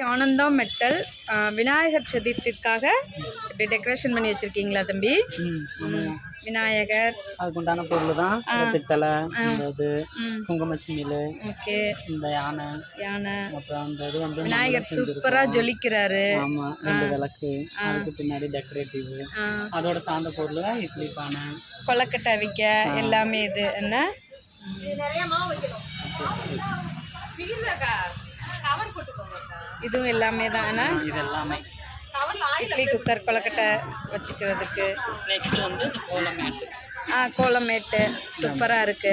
Ananda metal Vinayagar சதுர்த்திக்காக இப்படி decoration பண்ணி வச்சிருக்கீங்களா தம்பி? விநாயகர் அதுக்குண்டான பொருள் தான். பித்தளை, இது குங்குமச்சிமிழ், ஓகே, இந்த யானை அப்புறம் அந்த இது வந்து விநாயகர் சூப்பரா ஜொலிக்கிறாரு. ஆமா, ரெண்டு விளக்கு, அதுக்கு பின்னாடி டெக்கரேட்டிவ், அதோட சார்ந்த பொருள் இட்லி பானை, கொலக்கட்டை வைக்க எல்லாமே. இது என்ன இதுவும் எல்லாமே தான். இது எல்லாமே இட்லி குக்கர், கொலக்கட்டை வச்சுக்கிறதுக்கு. நெக்ஸ்ட் வந்து கோலமேட்டு. கோலமேட்டு சூப்பராக இருக்கு.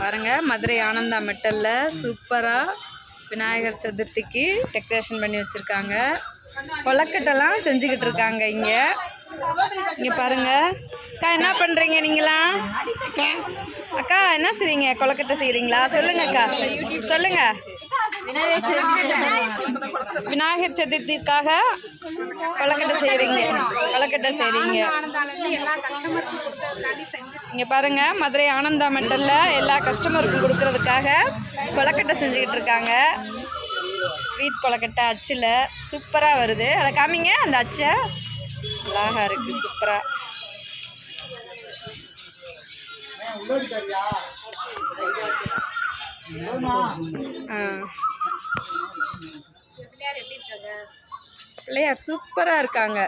பாருங்க, மதுரை ஆனந்தா மெட்டல்ல சூப்பராக விநாயகர் சதுர்த்திக்கு டெக்கரேஷன் பண்ணி வச்சுருக்காங்க. கொலக்கட்டைலாம் செஞ்சுக்கிட்டு இருக்காங்க. இங்கே பாருங்க அக்கா, என்ன பண்ணுறீங்க நீங்களாம்? அக்கா என்ன செய்றீங்க? கொலக்கட்டை செய்கிறீங்களா? சொல்லுங்க அக்கா, சொல்லுங்க. விநாயகர் சதுர்த்திக்காக கொலக்கட்டை செய்கிறீங்க. இங்கே பாருங்க, மதுரை ஆனந்தா மெட்டல்ல எல்லா கஸ்டமருக்கும் கொடுக்கறதுக்காக கொலக்கட்டை செஞ்சுக்கிட்டு இருக்காங்க. ஸ்வீட் கொலக்கட்டை அச்சில் சூப்பராக வருது. அதை காமிங்க. அந்த அச்சை அழகாக இருக்குது, சூப்பராக. பிள்ளையார் சூப்பராக இருக்காங்க.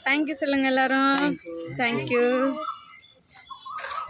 தேங்க்யூ சொல்லுங்க எல்லாரும். தேங்க்யூ.